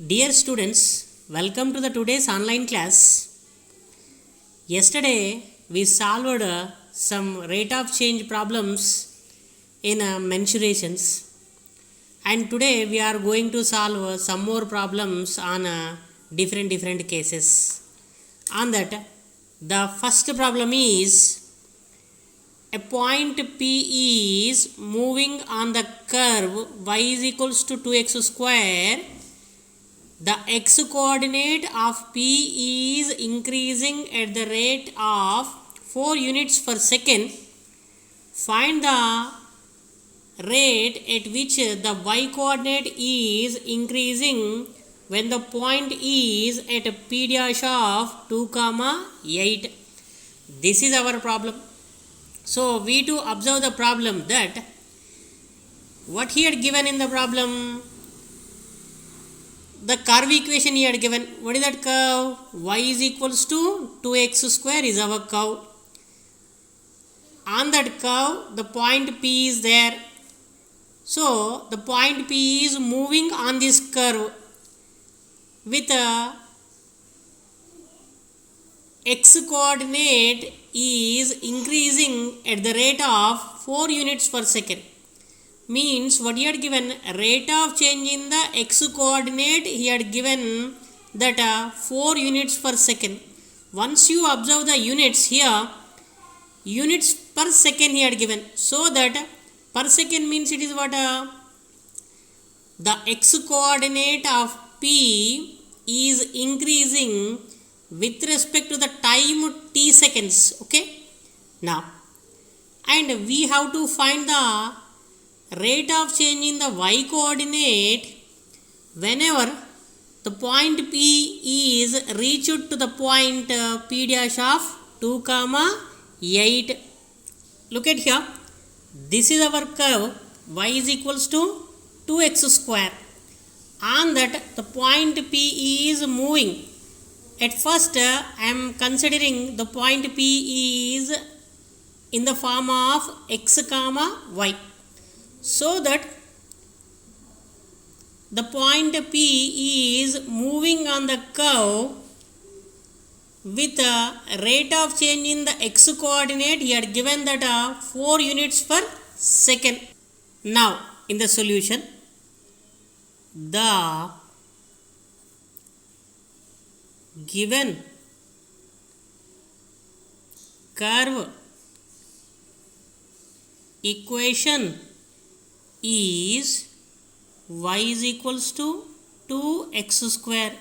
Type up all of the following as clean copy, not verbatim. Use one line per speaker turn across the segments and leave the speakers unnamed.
Dear students, welcome to the today's online class. Yesterday we solved some rate of change problems in mensurations, and today we are going to solve some more problems on different cases. On that, the first problem is a point P is moving on the curve y is equals to 2x square. The x coordinate of P is increasing at the rate of 4 units per second. Find the rate at which the y coordinate is increasing when the point is at a p dash of 2, 8. This is our problem. So we to observe the problem that what he had given in the problem, the curve equation he had given. What is that curve? Y is equals to 2x square is our curve. On that curve, the point P is there. So the point P is moving on this curve with a x coordinate is increasing at the rate of 4 units per second. Means what he had given, rate of change in the x coordinate, he had given that 4 units per second. Once you observe the units here, units per second he had given. So that per second means it is what? The x coordinate of P is increasing with respect to the time t seconds. Okay. Now, and we have to find the rate of change in the y coordinate whenever the point P is reached to the point P dash of 2, 8. Look at here. This is our curve. Y is equals to 2x square. On that, the point P is moving. At first, I am considering the point P is in the form of x, y. So that the point P is moving on the curve with a rate of change in the x coordinate. He had given that 4 units per second. Now, in the solution, the given curve equation is y is equals to 2x square.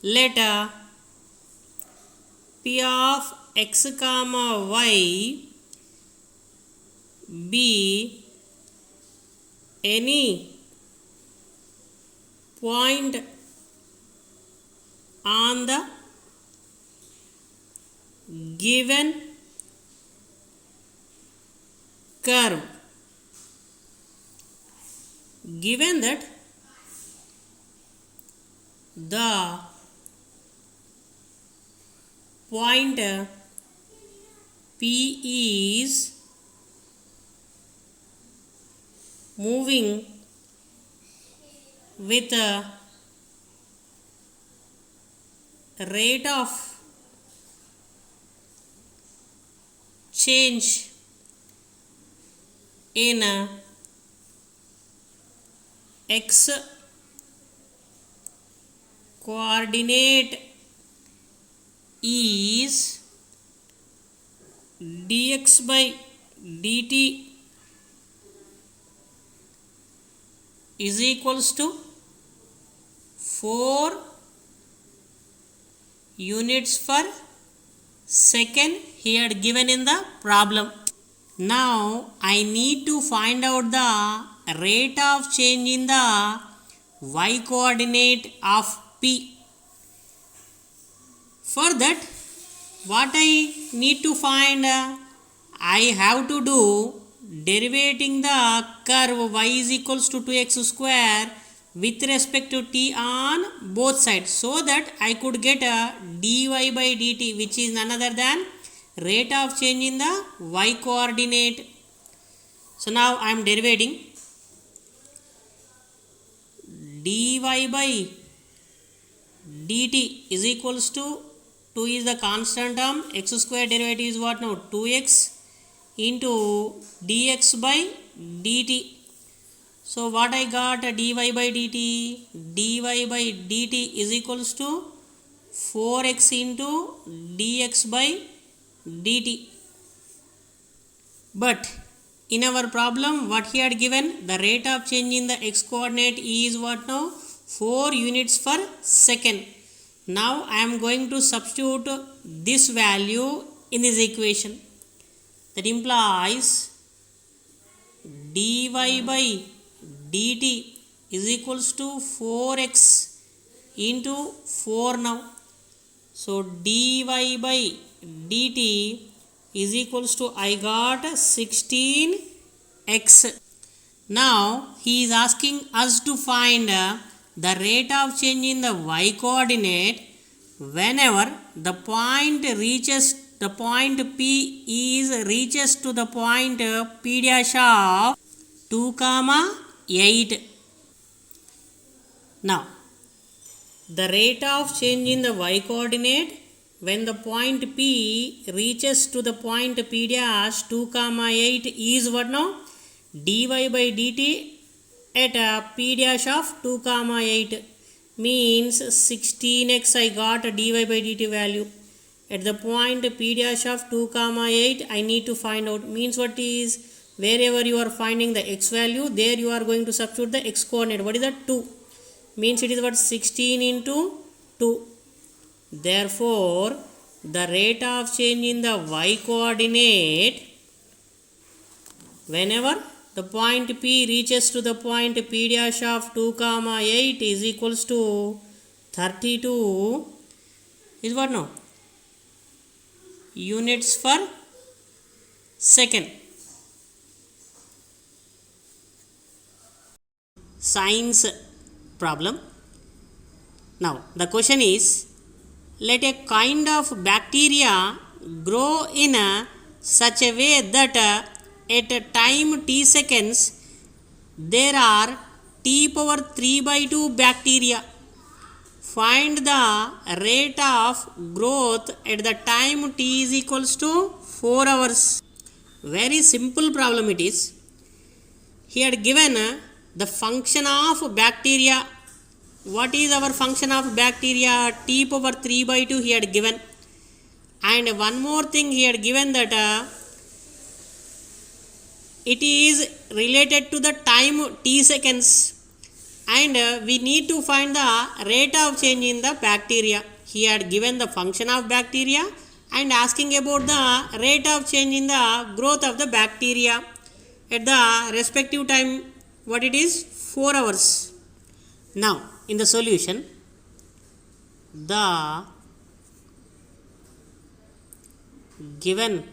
Let p of x, y be any point on the given curve. Given that the point P is moving with a rate of change in x coordinate is dx by dt is equals to 4 units per second he had given in the problem. Now I need to find out the rate of change in the y coordinate of P. For that, what I need to find, I have to do derivating the curve y is equals to 2x square with respect to t on both sides, so that I could get a dy by dt, which is none other than rate of change in the y coordinate. So now I am derivating dy by dt is equals to 2 is the constant term, x square derivative is what now 2x into dx by dt. So what I got dy by dt? dy by dt is equals to 4x into dx by dt. But in our problem what he had given, the rate of change in the x coordinate is what now 4 units per second. Now I am going to substitute this value in this equation. That implies dy by dt is equals to 4x into 4 now. So dy by dt is equals to, I got 16x. Now he is asking us to find the rate of change in the y coordinate whenever the point reaches the point P is reaches to the point P dash of 2, 8. Now the rate of change in the y coordinate when the point P reaches to the point P dash 2, 8 is what now? dy by dt at P dash of 2, 8 means 16x. I got dy by dt value. At the point P dash of 2, 8 I need to find out. Means what is, wherever you are finding the x value, there you are going to substitute the x coordinate. What is that? 2. Means it is what? 16 into 2. Therefore the rate of change in the y coordinate whenever the point P reaches to the point P dash of 2, 8 is equals to 32 is what now? Units per second. Science problem. Now the question is, let a kind of bacteria grow in such a way that at a time t seconds there are t power 3 by 2 bacteria. Find the rate of growth at the time t is equals to 4 hours. Very simple problem it is. He had given the function of bacteria. What is our function of bacteria? T power 3 by 2 he had given. And one more thing he had given, that it is related to the time t seconds, and we need to find the rate of change in the bacteria. He had given the function of bacteria and asking about the rate of change in the growth of the bacteria at the respective time. What it is? 4 hours. Now in the solution, the given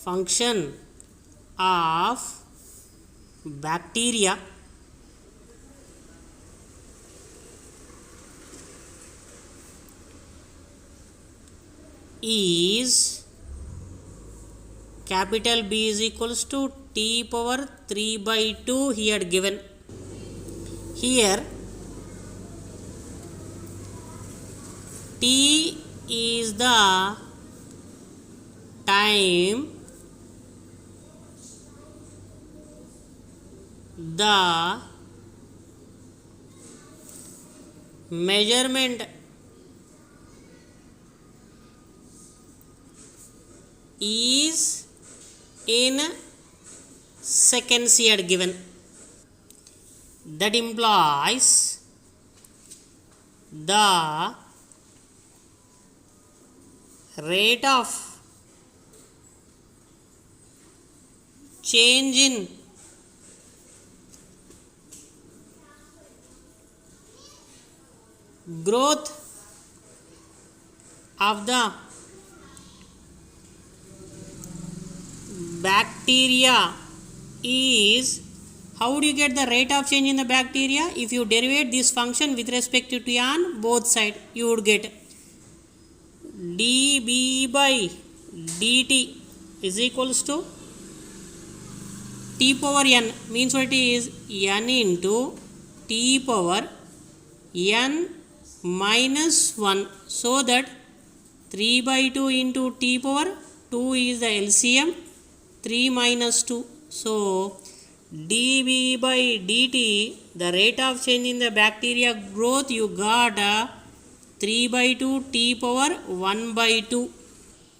function of bacteria is capital B is equals to t power 3 by 2 he had given. Here t is the time the measurement is in seconds he had given. That implies the rate of change in growth of the bacteria is, how do you get the rate of change in the bacteria? If you derivate this function with respect to t on both sides, you would get dB by dt is equals to t power n, means what it is n into t power n minus 1, so that 3 by 2 into t power 2 is the LCM, 3 minus 2. So dB by dt, the rate of change in the bacteria growth, you got 3 by 2 t power 1 by 2.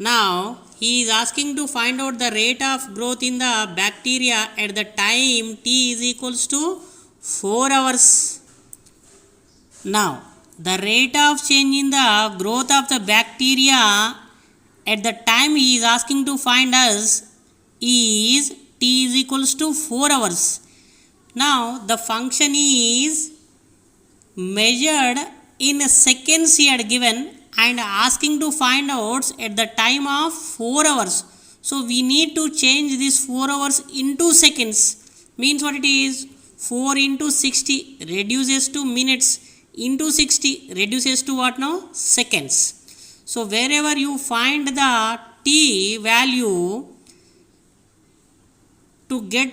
Now he is asking to find out the rate of growth in the bacteria at the time t is equals to 4 hours. Now the rate of change in the growth of the bacteria at the time he is asking to find us is t is equals to 4 hours. Now the function is measured in seconds he had given and asking to find out at the time of 4 hours. So we need to change this 4 hours into seconds, means what it is 4 into 60 reduces to minutes, into 60 reduces to what now, seconds. So wherever you find the t value, to get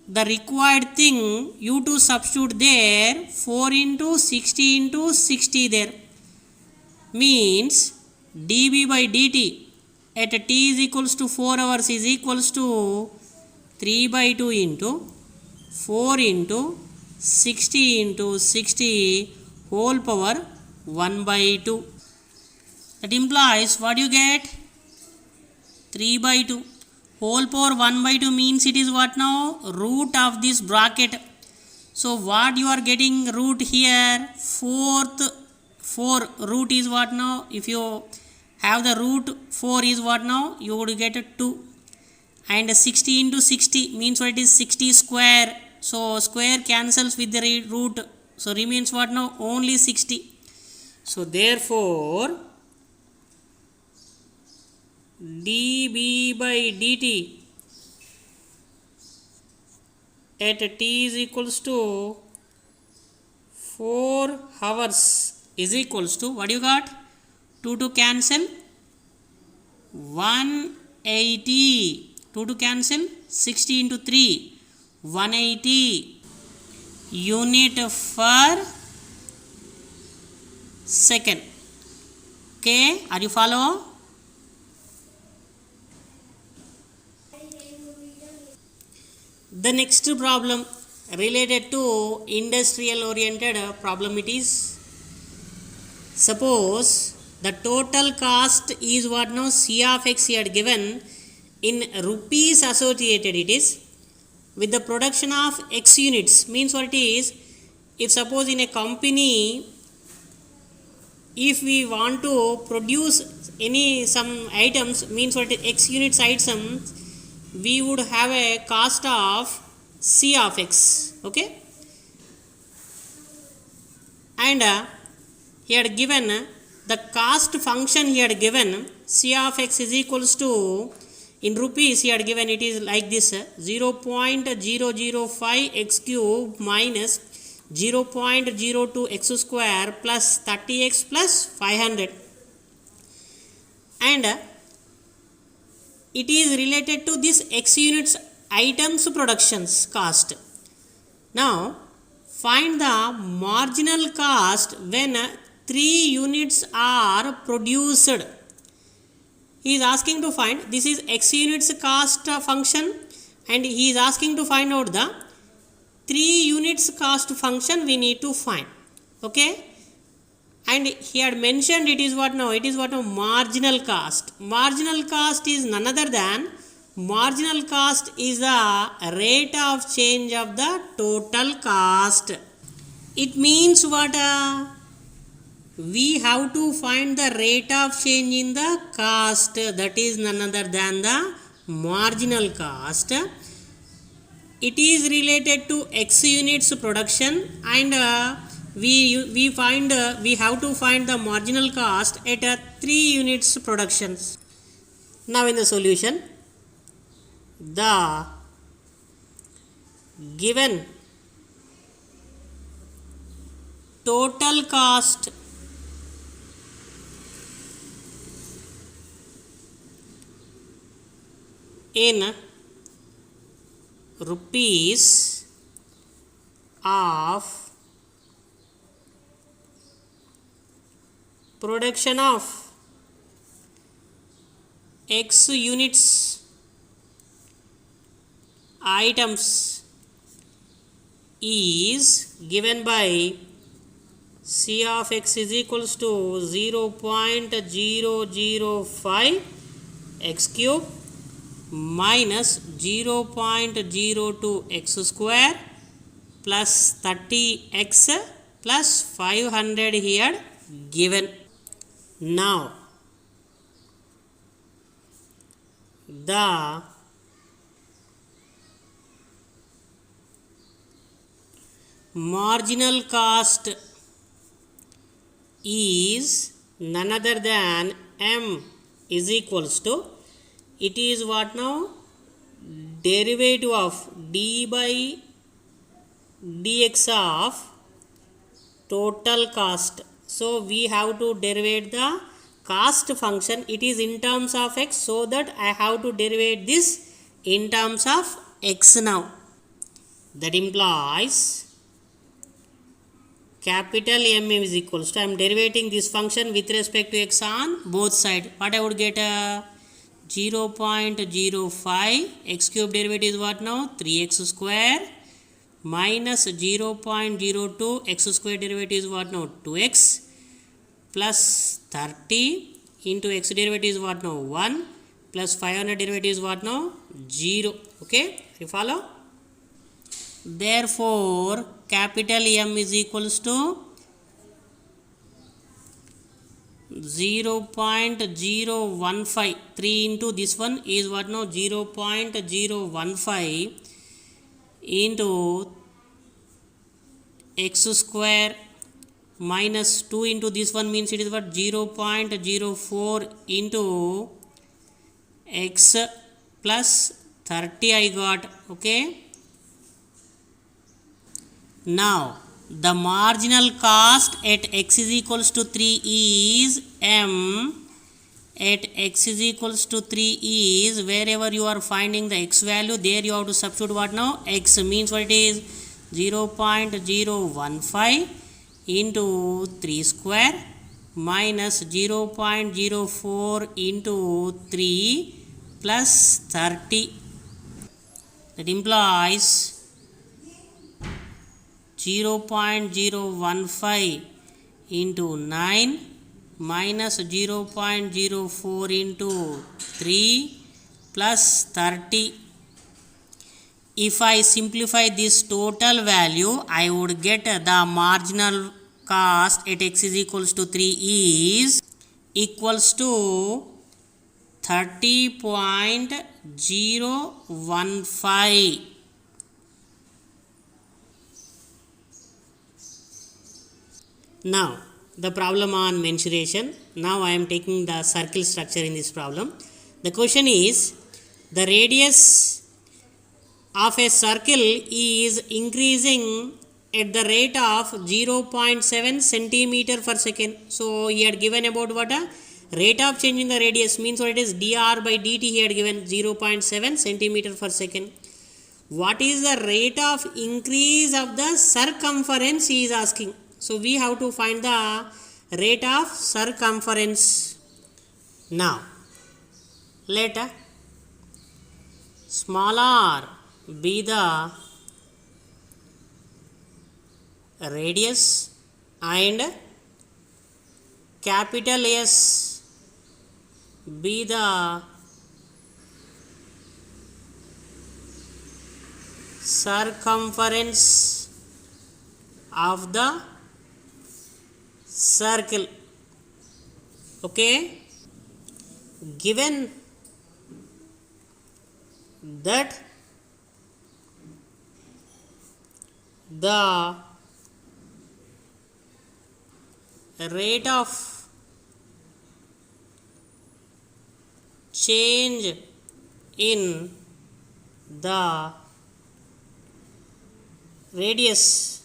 the required thing you to substitute there, 4 into 60 into 60 there, means dB by dt at t is equals to 4 hours is equals to 3 by 2 into 4 into 60 into 60 whole power 1 by 2. That implies what you get, 3 by 2 whole power 1 by 2 means it is what now, root of this bracket. So what you are getting root here, 4 root is what now, if you have the root 4 is what now, you would get 2, and 60 into 60 means what it is 60 square. So square cancels with the root, so remains what now, only 60. So therefore dB by dt at t is equals to 4 hours is equals to, what you got, 2 to cancel 180, 2 to cancel 60 into 3 180 unit for second. Okay, are you follow? The next problem related to industrial oriented problem, it is, suppose the total cost is what now, C of x he had given in rupees associated, it is with the production of x units, means what it is, if suppose in a company if we want to produce some items, means what it is, x units items, we would have a cost of C of x. Okay, and he had given the cost function, he had given C of x is equals to, in rupees he had given it is like this, 0.005 x cube minus 0.02 x square plus 30x plus 500, and it is related to this x units items productions cost. Now find the marginal cost when 3 units are produced. He is asking to find, this is x units cost function, and he is asking to find out the 3 units cost function we need to find. Okay, and he had mentioned it is what now, it is what now, marginal cost. Marginal cost is none other than, marginal cost is the rate of change of the total cost. It means what, we have to find the rate of change in the cost, that is none other than the marginal cost. It is related to x units production, and we have to find the marginal cost at 3 units productions. Now in the solution, the given total cost in rupees of production of x units items is given by C of x is equals to 0.005 x cube minus 0.02 x square plus 30x plus 500 here given. Now the marginal cost is none other than m is equals to, it is what now, derivative of d by dx of total cost. So we have to derivate the cost function. It is in terms of x, so that I have to derivate this in terms of x now. That implies capital M is equals to, I am derivating this function with respect to x on both sides. What I would get? 0.05 x cube derivative is what now? 3x square minus 0.02 x square derivative is what now? 2x plus 30 into x derivative is what now? 1 plus 500 derivative is what now? 0. Okay, you follow? Therefore capital M is equals to 0.015. 3 into this one is what now? 0.015 into x square minus 2 into this one means it is what? 0.04 into x plus 30 I got. Okay. Now the marginal cost at x is equals to 3 is m. At x is equals to 3 is, wherever you are finding the x value, there you have to substitute what now? X means what it is? 0.015 into 3 square minus 0.04 into 3 plus 30. That implies 0.015 into 9 minus 0.04 into 3 plus 30. If I simplify this total value, I would get the marginal cost at x is equals to 3 is equals to 30.015. Now the problem on mensuration. Now I am taking the circle structure in this problem. The question is, the radius of a circle is increasing at the rate of 0.7 centimeter per second. So he had given about what? A rate of change in the radius means what it is? dr by dt he had given 0.7 centimeter per second. What is the rate of increase of the circumference he is asking. So we have to find the rate of circumference. Now let small r be the radius and capital S be the circumference of the circle. Okay, given that the rate of change in the radius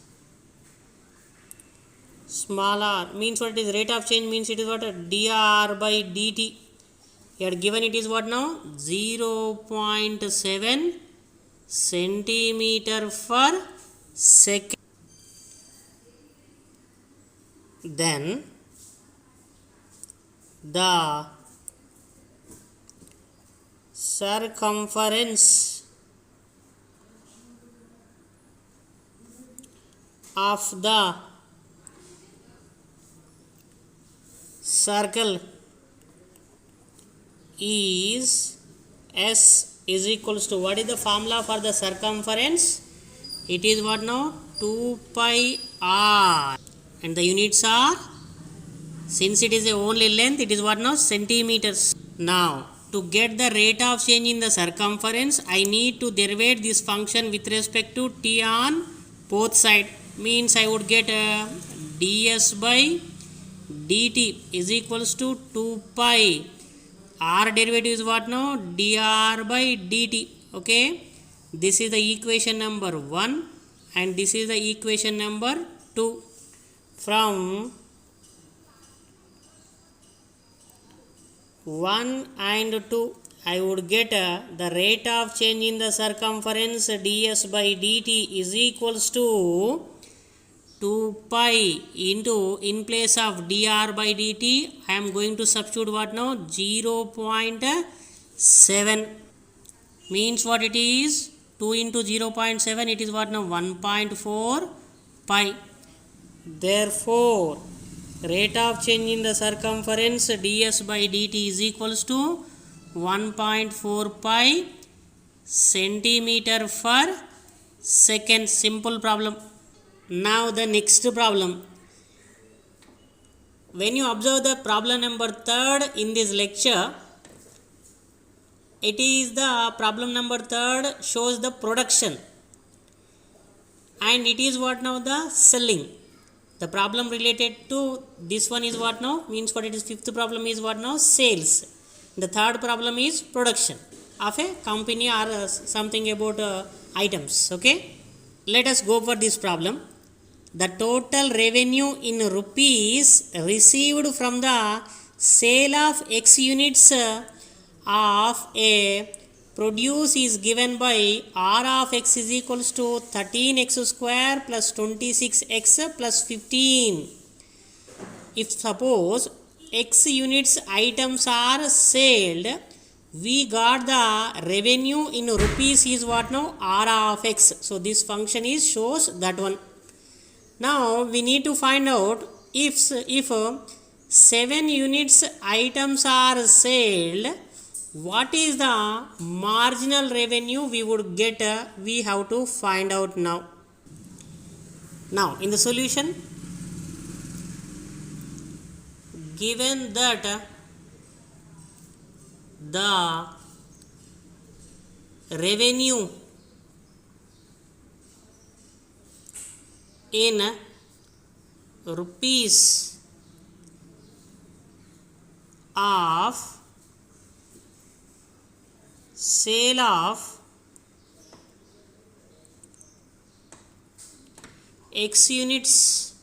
small r means what it is? Rate of change means it is what? dr by dt. Here given it is what now? 0.7 centimeter per second. Then the circumference of the circle is S is equals to, what is the formula for the circumference? It is what now? 2 pi r, and the units are, since it is a only length, it is what now? Centimeters. Now to get the rate of change in the circumference, I need to derivate this function with respect to t on both side. Means I would get ds by dt is equals to 2 pi r derivative is what now? Dr by dt. Okay, this is the equation number 1 and this is the equation number 2. From 1 and 2 I would get the rate of change in the circumference ds by dt is equals to 2 pi into, in place of dr by dt I am going to substitute what now? 0.7. means what it is? 2 into 0.7, it is what now? 1.4 pi. Therefore rate of change in the circumference ds by dt is equals to 1.4 pi centimeter per second. Simple problem. Now the next problem. When you observe the problem number 3rd in this lecture, it is the problem number 3rd shows the production and it is what now? The selling. The problem related to this one is what now? Means what it is? 5th problem is what now? Sales. The 3rd problem is production of a company or something about items. Okay, let us go for this problem. The total revenue in rupees received from the sale of x units of a produce is given by r of x is equals to 13x square plus 26x plus 15. If suppose x units items are sold, we got the revenue in rupees is what now? R of x. So this function is shows that one. Now we need to find out if 7 units items are sold, what is the marginal revenue we would get? We have to find out now. Now in the solution, given that the revenue in rupees of sale of x units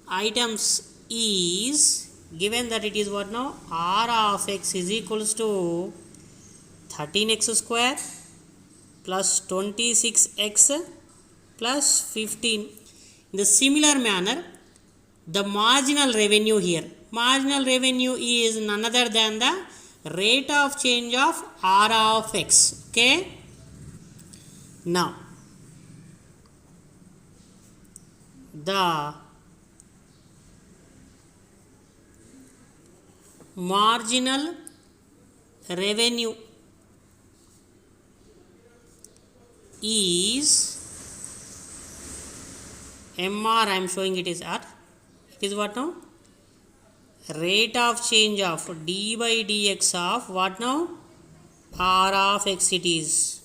items is given that it is what now? R of x is equals to 13x square plus 26x plus 15. In the similar manner, the marginal revenue here, marginal revenue is none other than the rate of change of R of x. Okay, now the marginal revenue is MR, I am showing it is R. It is what now? Rate of change of d by dx of what now? R of x it is.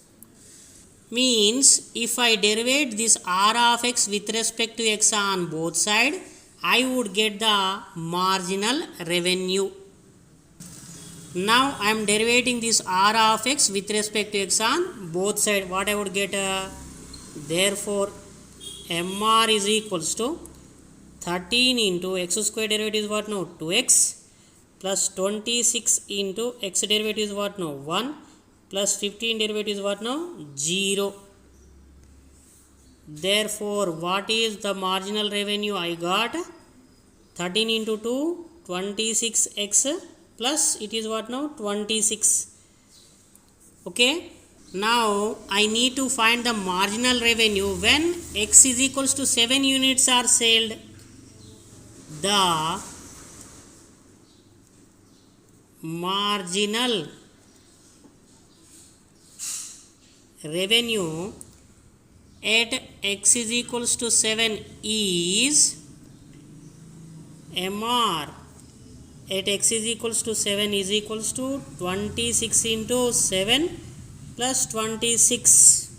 Means if I derivate this R of x with respect to x on both sides, I would get the marginal revenue. Now I am derivating this R of x with respect to x on both sides. What I would get? Therefore MR is equals to 13 into x square derivative is what now? 2x plus 26 into x derivative is what now 1 plus 15 derivative is what now 0. Therefore what is the marginal revenue I got? 13 into 2 26x plus it is what now 26. Okay, now I need to find the marginal revenue when x is equals to 7 units are sold. The marginal revenue at x is equals to 7 is MR at x is equals to 7 is equals to 26 into 7 plus 26.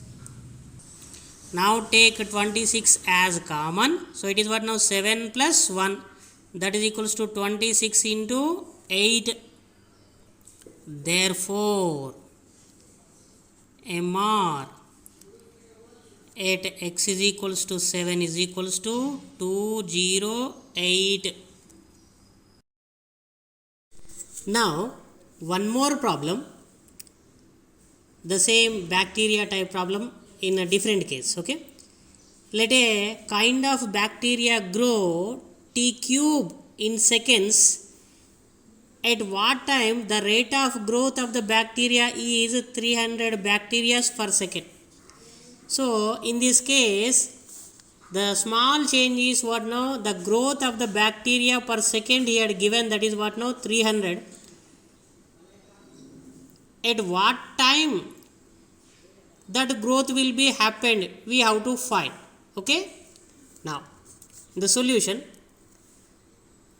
Now take 26 as common, so it is what now 7 plus 1, that is equals to 26 into 8. Therefore MR at x is equals to 7 is equals to 208. Now one more problem, the same bacteria type problem in a different case. Okay, let a kind of bacteria grow t cube in seconds. At what time the rate of growth of the bacteria is 300 bacteria per second. So in this case the small change is what now, the growth of the bacteria per second he had given, that is what now 300. At what time that growth will be happened, we have to find. Okay, now the solution,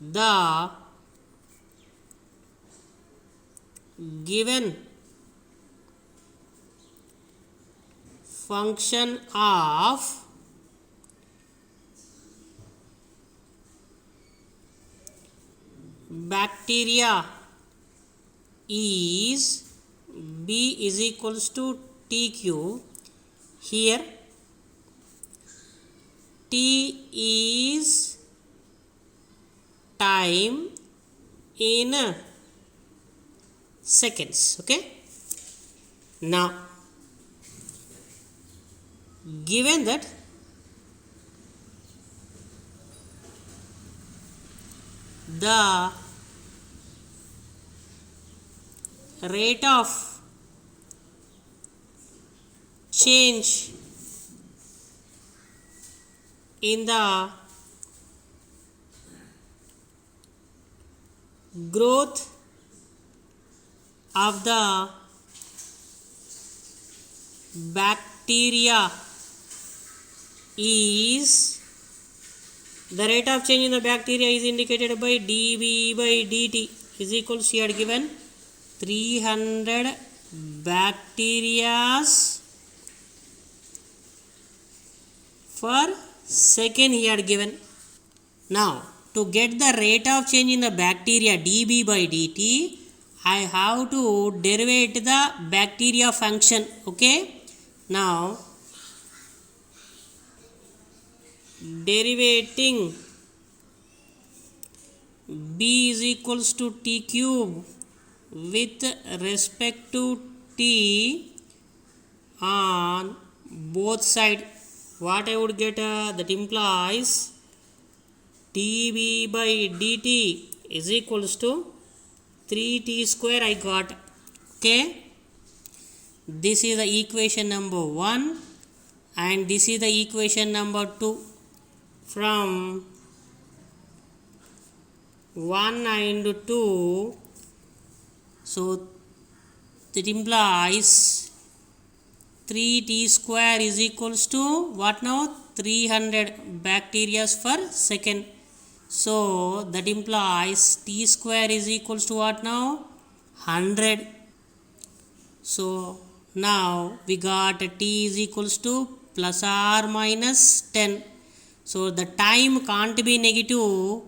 the given function of bacteria is B is equals to t cube. Here t is time in seconds. Okay, now given that the rate of change in the growth of the bacteria is, the rate of change in the bacteria is indicated by dB by dt is equals, he had given 300 bacterias per second he had given. Now to get the rate of change in the bacteria dB by dt, I have to derivate the bacteria function. Okay, now derivating b is equals to t cube with respect to t on both side, what I would get, that implies dB by dt is equals to 3t square I got. Okay, this is the equation number 1 and this is the equation number 2. From 1 and 2, so that implies 3t square is equals to what now, 300 bacteria per second. So that implies t square is equals to what now, 100. So now we got t is equals to plus or minus 10. So the time can't be negative,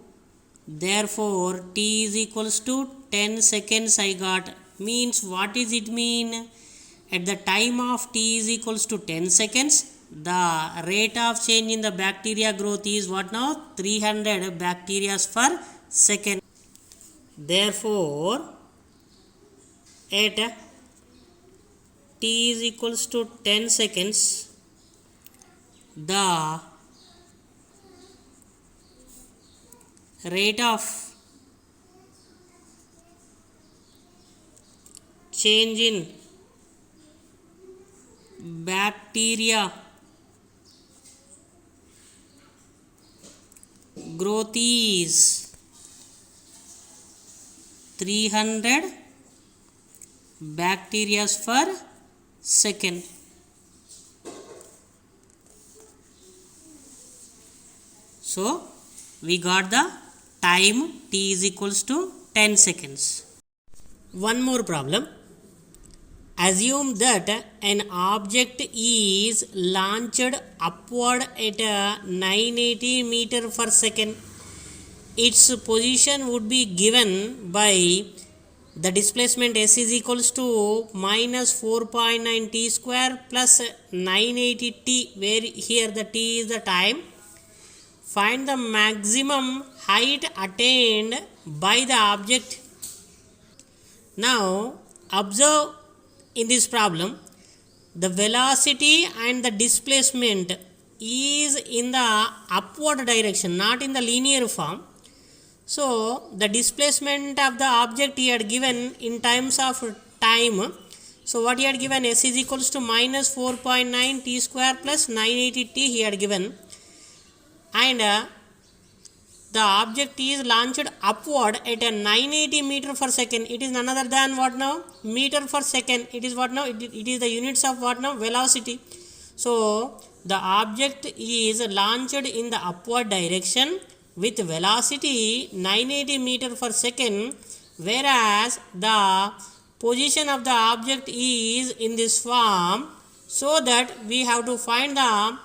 therefore t is equals to 10 seconds I got. Means what is it mean? At the time of t is equals to 10 seconds, the rate of change in the bacteria growth is what now, 300 bacteria per second. Therefore, at t is equals to 10 seconds, the rate of change in bacteria growth is 300 bacteria per second. So we got the time t is equals to 10 seconds. One more problem. Assume that an object is launched upward at 980 meter per second. Its position would be given by the displacement s is equals to minus 4.9 t square plus 980 t, where here the t is the time. Find the maximum height attained by the object. Now observe in this problem, the velocity and the displacement is in the upward direction, not in the linear form. So the displacement of the object he had given in terms of time. So what he had given, s is equals to minus 4.9 t square plus 980 t he had given, and the object is launched upward at a 980 meter per second. It is none other than what now? Meter per second. It is what now? It is the units of what now? Velocity. So the object is launched in the upward direction with velocity 980 meter per second, whereas the position of the object is in this form, so that we have to find the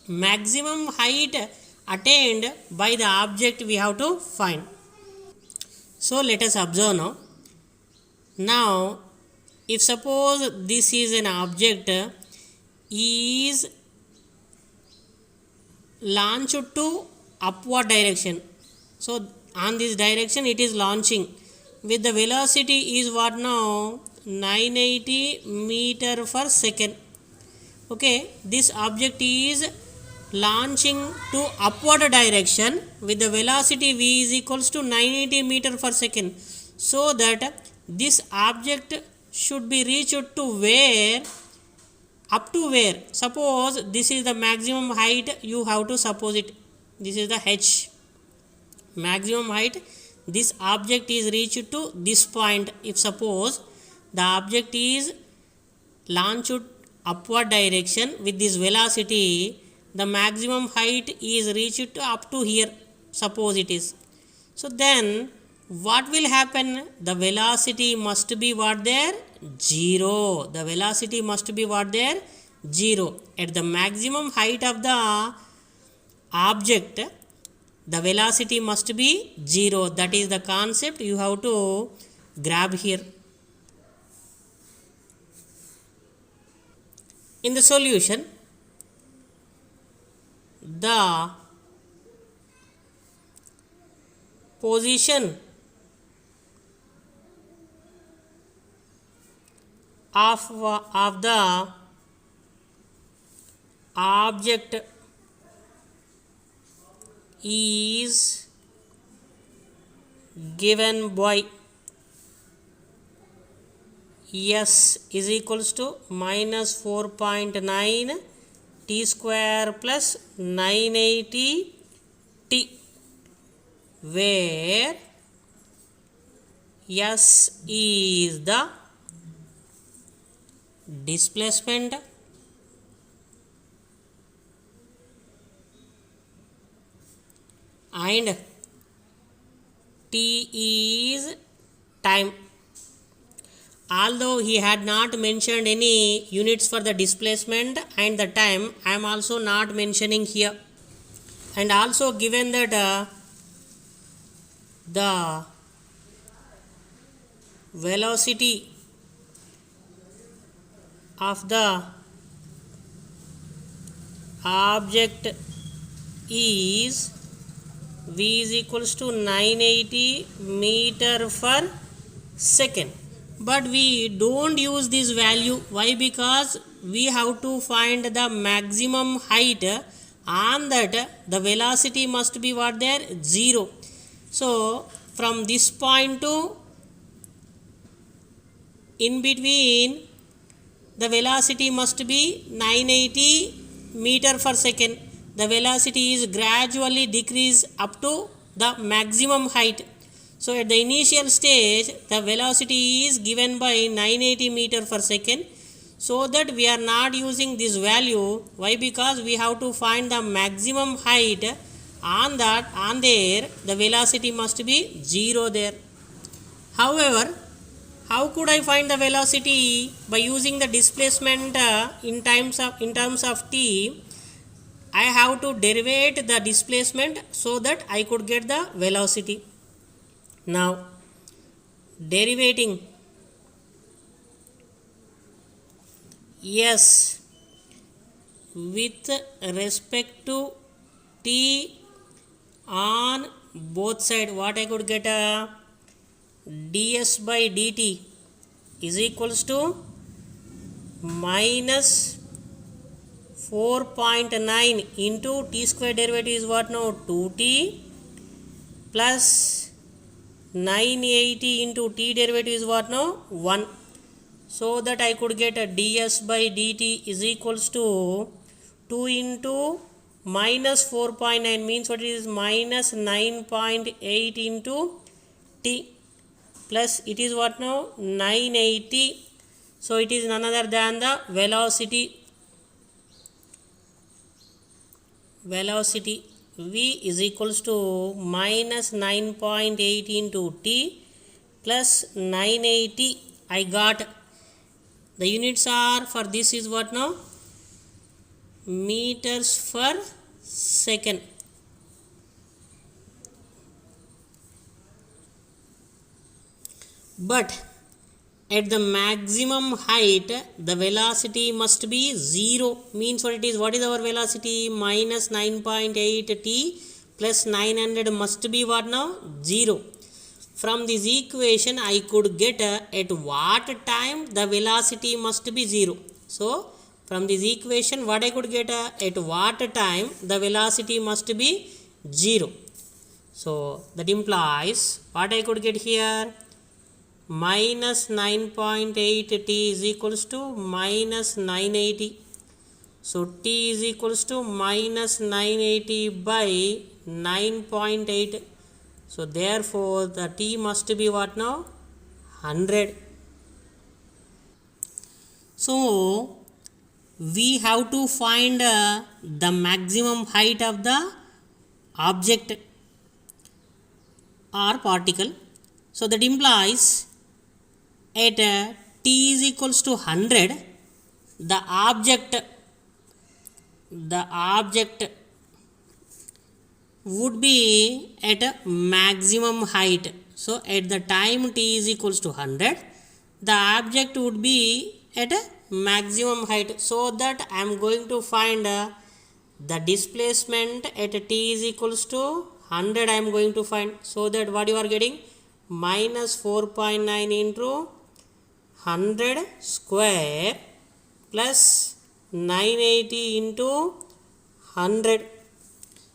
maximum height attained by the object we have to find. So let us observe now. Now if suppose this is an object is launched to upward direction, so on this direction it is launching with the velocity is what now? 980 meter per second. Okay, this object is launching to upward direction with the velocity v is equals to 980 meter per second, so that this object should be reached to where? Up to where? Suppose this is the maximum height, you have to suppose it, this is the h maximum height. This object is reached to this point. If suppose the object is launched upward direction with this velocity, the maximum height is reached to up to here, suppose it is. So then what will happen? The velocity must be what there? 0. The velocity must be what there? 0. At the maximum height of the object, the velocity must be 0. That is the concept you have to grab here. In the solution, the position of the object is given by s is equals to minus 4.9 t square plus 980 t, where s is the displacement and t is time. Although he had not mentioned any units for the displacement and the time, I am also not mentioning here. And also given that the velocity of the object is V is equals to 980 meter per second. But we don't use this value. Why? Because we have to find the maximum height. On that the velocity must be what there? 0. So from this point to in between the velocity must be 980 meter per second. The velocity is gradually decrease up to the maximum height. So at the initial stage the velocity is given by 980 meter per second, so that we are not using this value. Why? Because we have to find the maximum height. On there the velocity must be 0 there. However, how could I find the velocity? By using the displacement in terms of t. I have to derivate the displacement so that I could get the velocity. Now derivating s with respect to t on both sides, what I could get? ds by dt is equals to minus 4.9 into t square derivative is what now? 2t plus 980 into t derivative is what now? 1. So that I could get a ds by dt is equals to 2 into minus 4.9 means what it is? Minus 9.8 into t plus it is what now? 980. So it is none other than the velocity v is equals to minus 9.8 into t plus 980. I got the units are for this is what now? Meters per second. But at the maximum height the velocity must be 0. Means what it is? What is our velocity? Minus 9.8 t plus 900 must be what now? 0. From this equation I could get at what time the velocity must be 0. So from this equation what I could get? At what time the velocity must be 0. So that implies what I could get here? Minus 9.8 t is equals to minus 980. So t is equals to minus 980 by 9.8. So therefore the t must be what now? 100. So we have to find the maximum height of the object or particle. So that implies at t is equals to 100 the object would be at a maximum height. So at the time t is equals to 100 the object would be at a maximum height. So that I am going to find the displacement at t is equals to 100 I am going to find. So that what you are getting? Minus 4.9 into 100 square plus 980 into 100.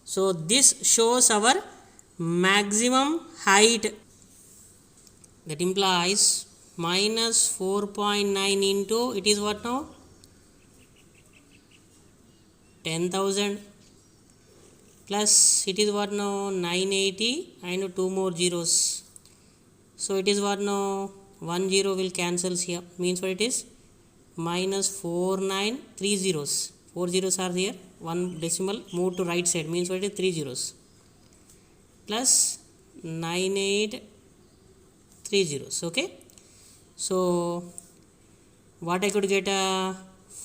So this shows our maximum height. That implies minus 4.9 into it is what now? 10,000 plus it is what now? 980 and 2 more zeros. So it is what now? 1 0 will cancel here. Means what it is? Minus 4930 zeros. 4 zeros are here. 1 decimal move to right side. Means what it is? 3 zeros. Plus 9830 zeros. Okay. So what I could get?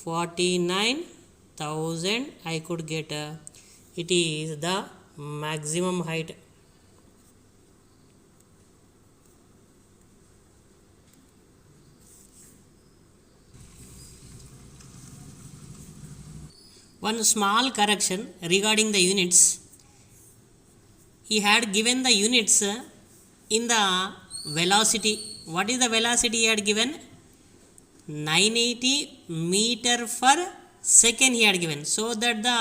49,000 I could get. It is the maximum height. One small correction regarding the units. he had given the units in the velocity. What is the velocity he had given? 980 meter per second he had given. So that the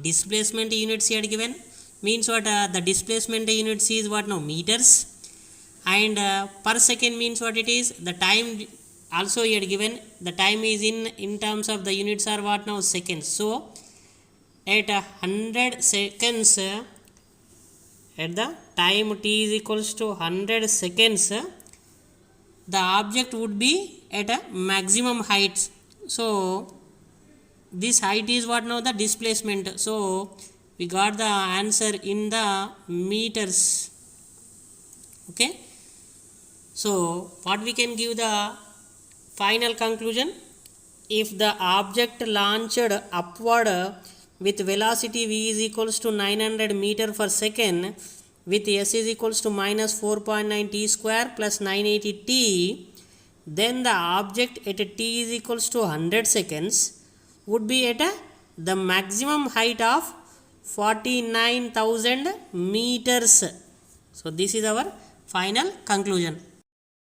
displacement units he had given means what? The displacement units is what now? Meters. And per second means what it is? The time also he had given. The time is in terms of the units are what now? Seconds. So at 100 seconds, at the time t is equals to 100 seconds, the object would be at a maximum height. So this height is what now? The displacement. So we got the answer in the meters. Okay. So what we can give the final conclusion? If the object launched upward with velocity v is equals to 900 meter per second with s is equals to minus 4.9 t square plus 980 t, then the object at t is equals to 100 seconds would be at the maximum height of 49,000 meters. So this is our final conclusion.